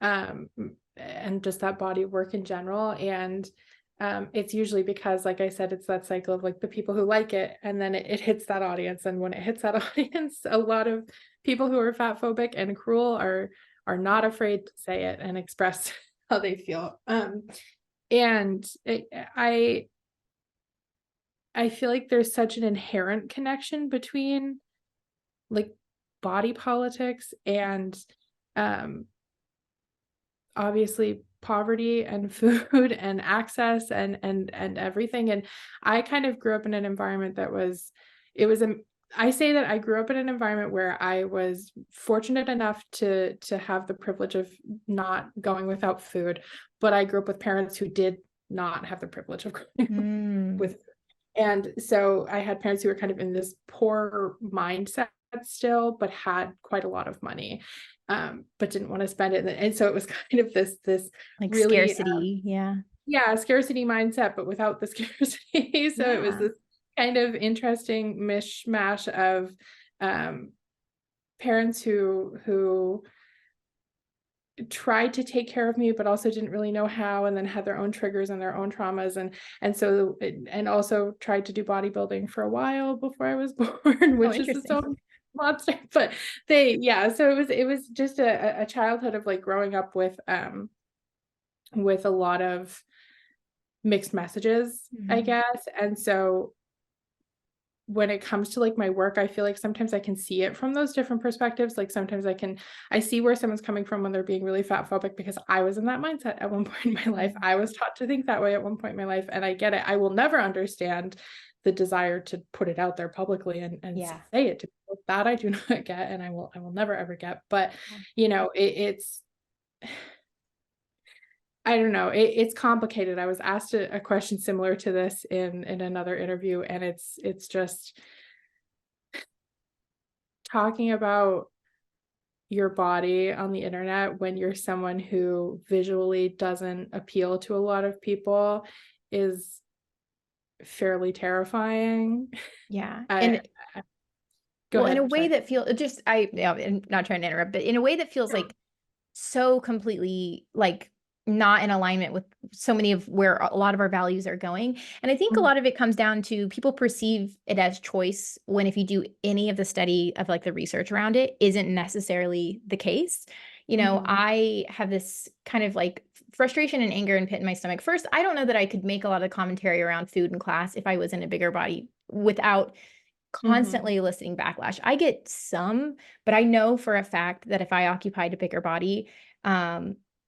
Speaker 2: and just that body of work in general. And it's usually because, like I said, it's that cycle of like the people who like it and then it hits that audience. And when it hits that audience, a lot of people who are fat phobic and cruel are not afraid to say it and express how they feel. And I feel like there's such an inherent connection between like body politics and um obviously poverty and food and access and everything. And I kind of grew up in an environment that was I say that I grew up in an environment where I was fortunate enough to have the privilege of not going without food, but I grew up with parents who did not have the privilege of going with. And so I had parents who were kind of in this poor mindset still, but had quite a lot of money, but didn't want to spend it. And so it was kind of this
Speaker 1: Like
Speaker 2: really,
Speaker 1: scarcity.
Speaker 2: scarcity mindset, but without the scarcity. So it was
Speaker 1: Yeah.
Speaker 2: this kind of interesting mishmash of parents who tried to take care of me, but also didn't really know how, and then had their own triggers and their own traumas, and also tried to do bodybuilding for a while before I was born,
Speaker 1: Oh,
Speaker 2: which is its
Speaker 1: interesting.
Speaker 2: own monster. But so it was just a childhood of like growing up with a lot of mixed messages, I guess. And so when it comes to like my work, I feel like sometimes I can see it from those different perspectives. Like sometimes I see where someone's coming from when they're being really fat phobic, because I was in that mindset at one point in my life. I was taught to think that way at one point in my life, and I get it. I will never understand the desire to put it out there publicly and say it to people. That I do not get, and I will never ever get. But it's I don't know. It's complicated. I was asked a question similar to this in another interview, and it's just talking about your body on the internet when you're someone who visually doesn't appeal to a lot of people is fairly terrifying.
Speaker 1: Yeah.
Speaker 2: I Go
Speaker 1: Well, in a
Speaker 2: ahead.
Speaker 1: way
Speaker 2: Sorry.
Speaker 1: that feels just I'm not trying to interrupt, but in a way that feels like so completely like not in alignment with so many of where a lot of our values are going. And I think a
Speaker 2: Mhm.
Speaker 1: lot of it comes down to people perceive it as choice when if you do any of the study of like the research around it isn't necessarily the case.
Speaker 2: Mhm.
Speaker 1: I have this kind of like frustration and anger and pit in my stomach. First, I don't know that I could make a lot of commentary around food in class if I was in a bigger body without
Speaker 2: Mhm.
Speaker 1: constantly eliciting backlash. I get some, but I know for a fact that if I occupied a bigger body,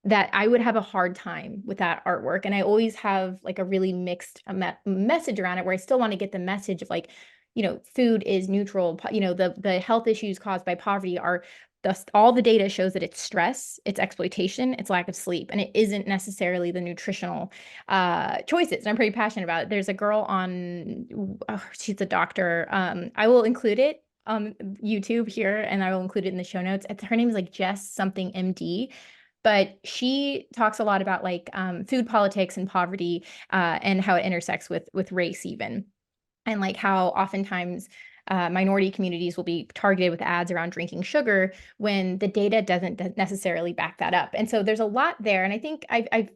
Speaker 1: that I would have a hard time with that artwork. And I always have like a really mixed message around it where I still want to get the message of like, food is neutral. The health issues caused by poverty are all the data shows that it's stress, it's exploitation, it's lack of sleep, and it isn't necessarily the nutritional choices. And I'm pretty passionate about it. There's a girl on, she's a doctor. I will include it on YouTube here, and I will include it in the show notes. Her name is like Jess something MD, but she talks a lot about like food politics and poverty, and how it intersects with race even, and like how oftentimes minority communities will be targeted with ads around drinking sugar when the data doesn't necessarily back that up. And so there's a lot there. And I think I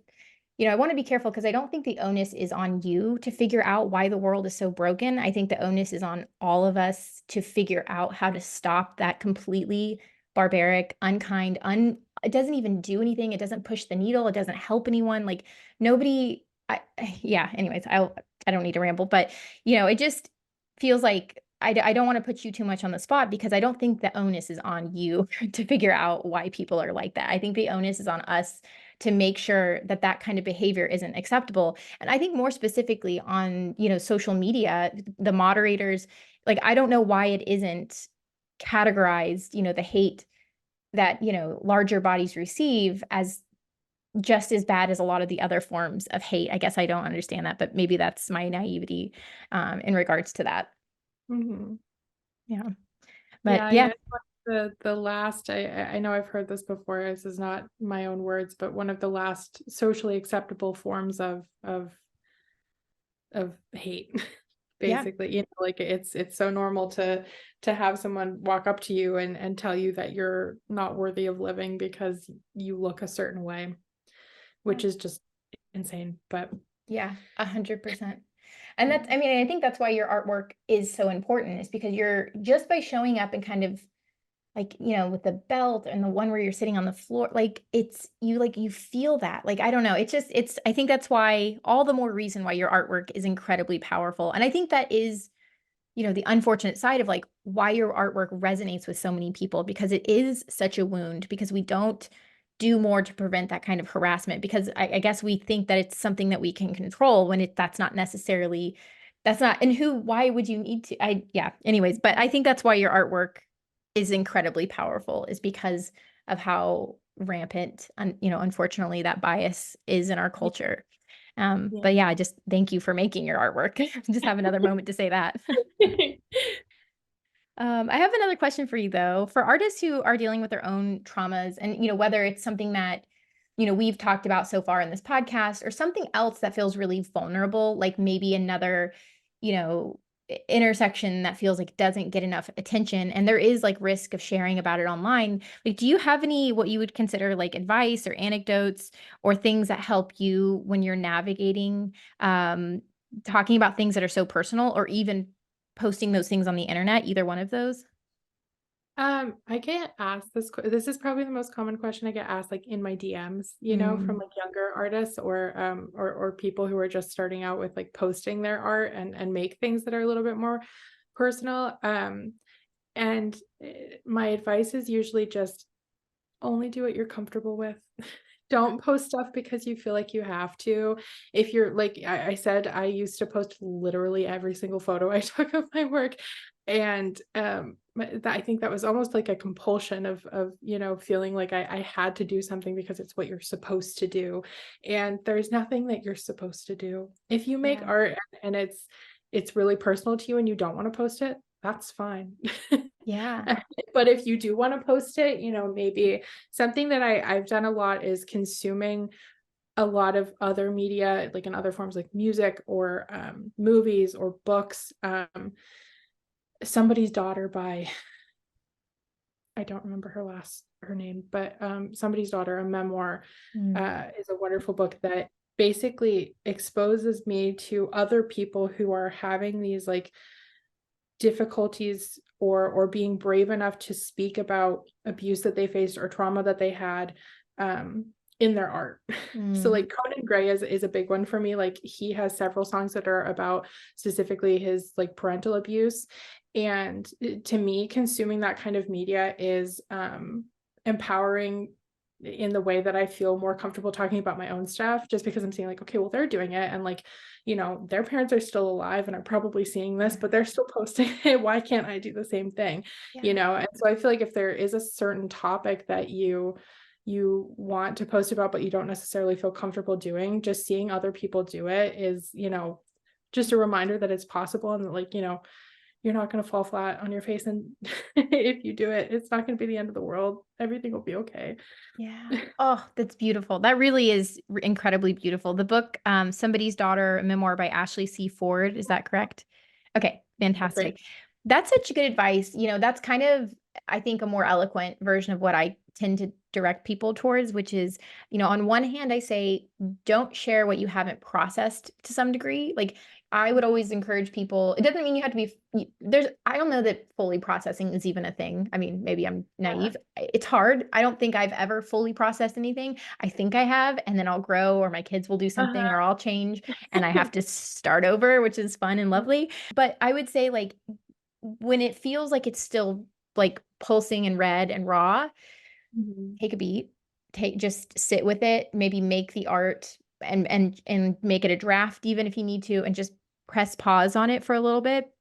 Speaker 1: want to be careful because I don't think the onus is on you to figure out why the world is so broken. I think the onus is on all of us to figure out how to stop that completely barbaric, unkind, it doesn't even do anything. It doesn't push the needle. It doesn't help anyone. Like nobody, yeah, anyways, I don't need to ramble, but it just feels like I don't want to put you too much on the spot because I don't think the onus is on you to figure out why people are like that. I think the onus is on us to make sure that that kind of behavior isn't acceptable. And I think more specifically on, social media, the moderators, like I don't know why it isn't categorized, the hate that, larger bodies receive as just as bad as a lot of the other forms of hate. I guess I don't understand that, but maybe that's my naivety in regards to that.
Speaker 2: Mhm.
Speaker 1: Yeah. But
Speaker 2: Yeah,
Speaker 1: yeah,
Speaker 2: it's one of the last, I know I've heard this before, this is not my own words, but one of the last socially acceptable forms of hate.
Speaker 1: yeah.
Speaker 2: Basically, like it's so normal to have someone walk up to you and tell you that you're not worthy of living because you look a certain way,
Speaker 1: Yeah.
Speaker 2: which is just insane. But
Speaker 1: Yeah, 100%. And I mean, I think that's why your artwork is so important, is because you're just by showing up and kind of like, with the belt and the one where you're sitting on the floor, like you feel that. Like, I don't know. I think that's why all the more reason why your artwork is incredibly powerful. And I think that is, the unfortunate side of like why your artwork resonates with so many people because it is such a wound because we don't do more to prevent that kind of harassment because I guess we think that it's something that we can control when that's not necessarily That's not, and why would you need to? Yeah, anyways, but I think that's why your artwork is incredibly powerful, is because of how rampant, unfortunately, that bias is in our
Speaker 2: Yeah.
Speaker 1: culture.
Speaker 2: Yeah.
Speaker 1: But yeah, just thank you for making your artwork. Just have another moment to say that. I have another question for you though. For artists who are dealing with their own traumas, and whether it's something that we've talked about so far in this podcast, or something else that feels really vulnerable, like maybe another, you know, intersection that feels like doesn't get enough attention, and there is like risk of sharing about it online. Like, do you have any what you would consider like advice or anecdotes or things that help you when you're navigating talking about things that are so personal, or even posting those things on the internet, either one of those?
Speaker 2: I get asked this is probably the most common question I get asked, like, in my DMs, from,
Speaker 1: Mm,
Speaker 2: like, younger artists or people who are just starting out with, like, posting their art and make things that are a little bit more personal, and, my advice is usually just only do what you're comfortable with. Don't post stuff because you feel like you have to. If you're like I said, I used to post literally every single photo I took of my work. And I think that was almost like a compulsion of feeling like I had to do something because it's what you're supposed to do. And there's nothing that you're supposed to do. If you make
Speaker 1: yeah.
Speaker 2: art and it's really personal to you and you don't want to post it, that's fine.
Speaker 1: Yeah.
Speaker 2: But if you do want to post it, maybe something that I've done a lot is consuming a lot of other media, like in other forms like music or movies or books. Somebody's Daughter by, I don't remember her name, but Somebody's Daughter, a memoir,
Speaker 1: Mm,
Speaker 2: is a wonderful book that basically exposes me to other people who are having these like difficulties or being brave enough to speak about abuse that they faced or trauma that they had in their art. So
Speaker 1: mm,
Speaker 2: like Conan Gray is a big one for me. Like he has several songs that are about specifically his like parental abuse. And to me, consuming that kind of media is empowering in the way that I feel more comfortable talking about my own stuff, just because I'm seeing like, okay, well, they're doing it. And like, their parents are still alive and are probably seeing this,
Speaker 1: yeah.
Speaker 2: but they're still posting it. Why can't I do the same thing?
Speaker 1: Yeah.
Speaker 2: And so I feel like if there is a certain topic that you want to post about, but you don't necessarily feel comfortable doing, just seeing other people do it is, just a reminder that it's possible and that like, you're not going to fall flat on your face. And if you do it, it's not going to be the end of the world. Everything will be okay.
Speaker 1: Yeah. Oh, that's beautiful. That really is incredibly beautiful. The book, Somebody's Daughter, a memoir by Ashley C. Ford. Is that correct? Okay,
Speaker 2: Great.
Speaker 1: fantastic. That's such good advice. That's kind of, I think, a more eloquent version of what I tend to direct people towards, which is, on one hand, I say, don't share what you haven't processed to some degree. Like, I would always encourage people, it doesn't mean you have to I don't know that fully processing is even a thing. I mean, maybe I'm
Speaker 2: Yeah.
Speaker 1: naive. It's hard. I don't think I've ever fully processed anything. I think I have, and then I'll grow, or my kids will do something, or
Speaker 2: Uh-huh.
Speaker 1: I'll change, and I have to start over, which is fun and lovely. But I would say, like, when it feels like it's still like pulsing and red and raw,
Speaker 2: Mhm.
Speaker 1: take a beat, just sit with it, maybe make the art and make it a draft even if you need to, and just press pause on it for a little bit.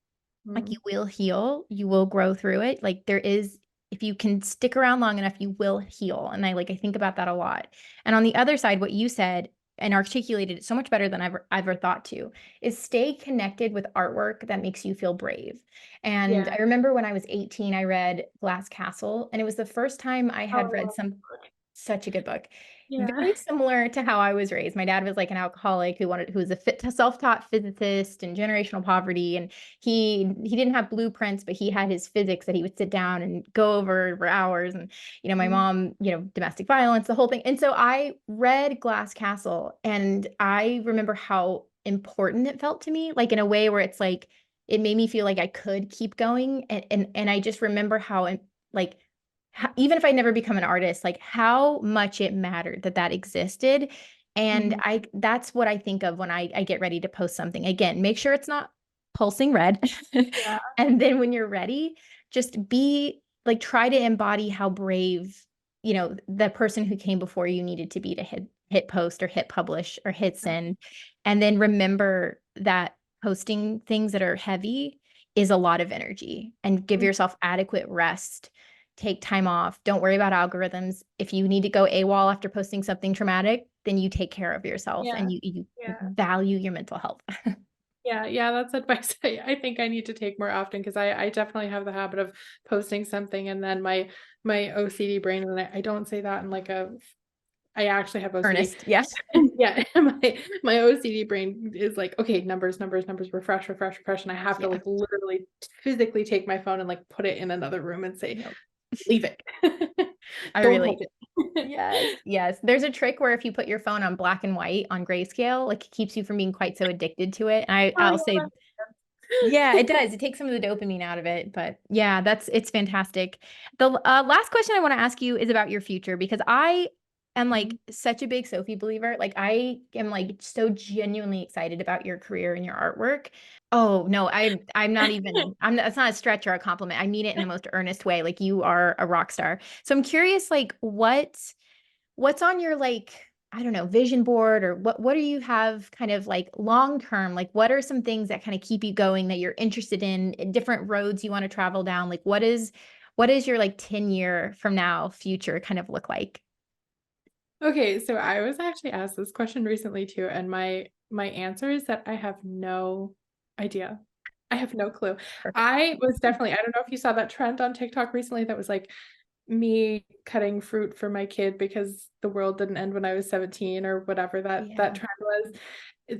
Speaker 1: Like, you
Speaker 2: Mhm.
Speaker 1: will heal, you will grow through it. Like, there is, if you can stick around long enough, you will heal. And I think about that a lot. And on the other side, what you said and articulated it so much better than I've ever thought to, is stay connected with artwork that makes you feel brave. And
Speaker 2: Yeah.
Speaker 1: I remember when I was 18, I read Glass Castle, and it was the first time I
Speaker 2: Oh,
Speaker 1: had
Speaker 2: I
Speaker 1: read
Speaker 2: love that book.
Speaker 1: such a good book.
Speaker 2: Yeah.
Speaker 1: Very similar to how I was raised. My dad was like an alcoholic who was a self-taught physicist in generational poverty, and he didn't have blueprints, but he had his physics that he would sit down and go over for hours. And my
Speaker 2: Mhm.
Speaker 1: mom, domestic violence, the whole thing. And so I read Glass Castle, and I remember how important it felt to me, like in a way where it's like it made me feel like I could keep going. And I just remember how, like, even if I never become an artist, like how much it mattered that existed. And
Speaker 2: Mhm.
Speaker 1: that's what I think of when I get ready to post something. Again, make sure it's not pulsing red.
Speaker 2: Yeah.
Speaker 1: And then when you're ready, just be like, try to embody how brave, the person who came before you needed to be to hit post or hit publish or hit send. And then remember that posting things that are heavy is a lot of energy, and give yourself adequate rest. Take time off. Don't worry about algorithms. If you need to go AWOL after posting something traumatic, then you take care of yourself
Speaker 2: Yeah.
Speaker 1: and you
Speaker 2: Yeah.
Speaker 1: value your mental health.
Speaker 2: Yeah, yeah, that's advice I think I need to take more often because I definitely have the habit of posting something and then my OCD brain, and I don't say that in like a I actually have OCD.
Speaker 1: Ernest, yeah.
Speaker 2: Yeah, my OCD brain is like, okay, numbers, numbers, numbers, refresh, refresh, refresh, and I have to
Speaker 1: Yeah.
Speaker 2: like literally physically take my phone and like put it in another room and say,
Speaker 1: Yep.
Speaker 2: leave it.
Speaker 1: I
Speaker 2: Don't touch
Speaker 1: relate.
Speaker 2: it.
Speaker 1: Yes, yes. There's a trick where if you put your phone on black and white on grayscale, like it keeps you from being quite so addicted to it. And
Speaker 2: Oh,
Speaker 1: I'll
Speaker 2: yeah,
Speaker 1: say, yeah, it does. It takes some of the dopamine out of it, but yeah, it's fantastic. The last question I want to ask you is about your future, because I am like
Speaker 2: Mhm.
Speaker 1: such a big Sophie believer. Like I am like so genuinely excited about your career and your artwork. Oh no, I'm not even. I'm. That's not a stretch or a compliment. I mean it in the most earnest way. Like you are a rock star. So I'm curious, like what's on your like, I don't know, vision board, or what do you have kind of like long term? Like what are some things that kind of keep you going that you're interested in, different roads you want to travel down? Like what is your like 10-year from now future kind of look like?
Speaker 2: Okay, so I was actually asked this question recently too, and my answer is that I have no idea. I have no clue.
Speaker 1: Perfect.
Speaker 2: I was definitely I don't know if you saw that trend on TikTok recently that was like me cutting fruit for my kid because the world didn't end when I was 17 or whatever that
Speaker 1: Yeah.
Speaker 2: trend was.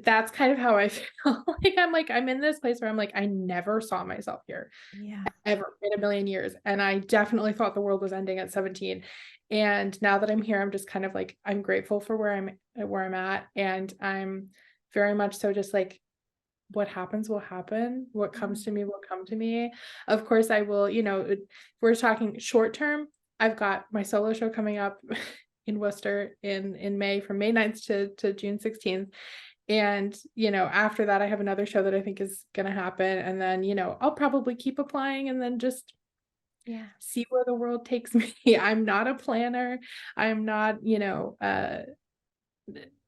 Speaker 2: That's kind of how I feel. Like I'm in this place where I'm like, I never saw myself here
Speaker 1: Yeah.
Speaker 2: ever in a million years. And I definitely thought the world was ending at 17. And now that I'm here, I'm just kind of like, I'm grateful for where I'm at. And I'm very much so just like, what happens will happen. What comes to me will come to me. Of course, I will, if we're talking short term, I've got my solo show coming up in Worcester in May, from May 9th to June 16th. And, after that, I have another show that I think is going to happen. And then, I'll probably keep applying and then just
Speaker 1: Yeah.
Speaker 2: see where the world takes me. I'm not a planner. I'm not,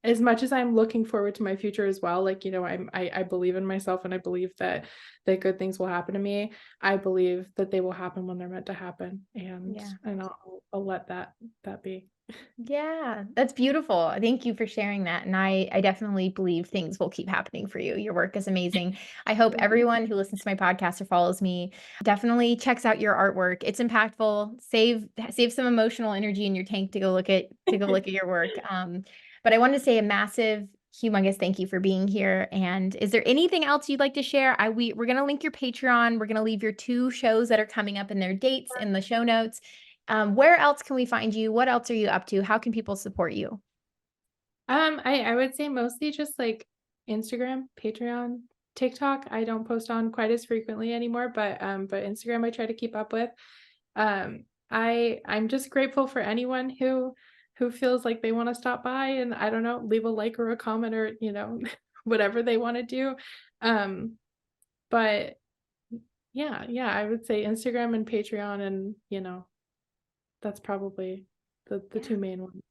Speaker 2: as much as I'm looking forward to my future as well, like, I believe in myself, and I believe that good things will happen to me. I believe that they will happen when they're meant to happen. And
Speaker 1: Yeah.
Speaker 2: and I'll let that be.
Speaker 1: Yeah, that's beautiful. Thank you for sharing that. And I definitely believe things will keep happening for you. Your work is amazing. I hope
Speaker 2: Thank you.
Speaker 1: everyone who listens to my podcast or follows me definitely checks out your artwork. It's impactful. Save some emotional energy in your tank to go look at your work. But I wanted to say a massive, humongous thank you for being here. And is there anything else you'd like to share? We're gonna link your Patreon. We're gonna leave your 2 shows that are coming up and their dates in the show notes. Where else can we find you? What else are you up to? How can people support you?
Speaker 2: I would say mostly just like Instagram, Patreon, TikTok. I don't post on quite as frequently anymore, but Instagram I try to keep up with. I'm just grateful for anyone who feels like they want to stop by and, I don't know, leave a like or a comment, or, whatever they want to do. Um, but yeah, yeah, I would say Instagram and Patreon, and, that's probably the
Speaker 1: Yeah.
Speaker 2: two main ones.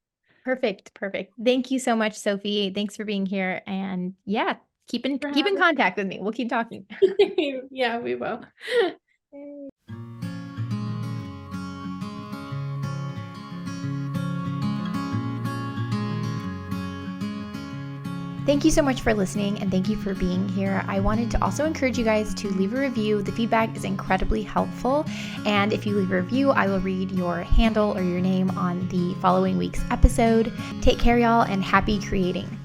Speaker 1: Perfect. Perfect. Thank you so much, Sophie. Thanks for being here. And yeah, keep in
Speaker 2: For
Speaker 1: keep in
Speaker 2: having
Speaker 1: contact with me. We'll keep talking.
Speaker 2: me. Yeah, we will.
Speaker 1: Thank you so much for listening, and thank you for being here. I wanted to also encourage you guys to leave a review. The feedback is incredibly helpful. And if you leave a review, I will read your handle or your name on the following week's episode. Take care, y'all, and happy creating.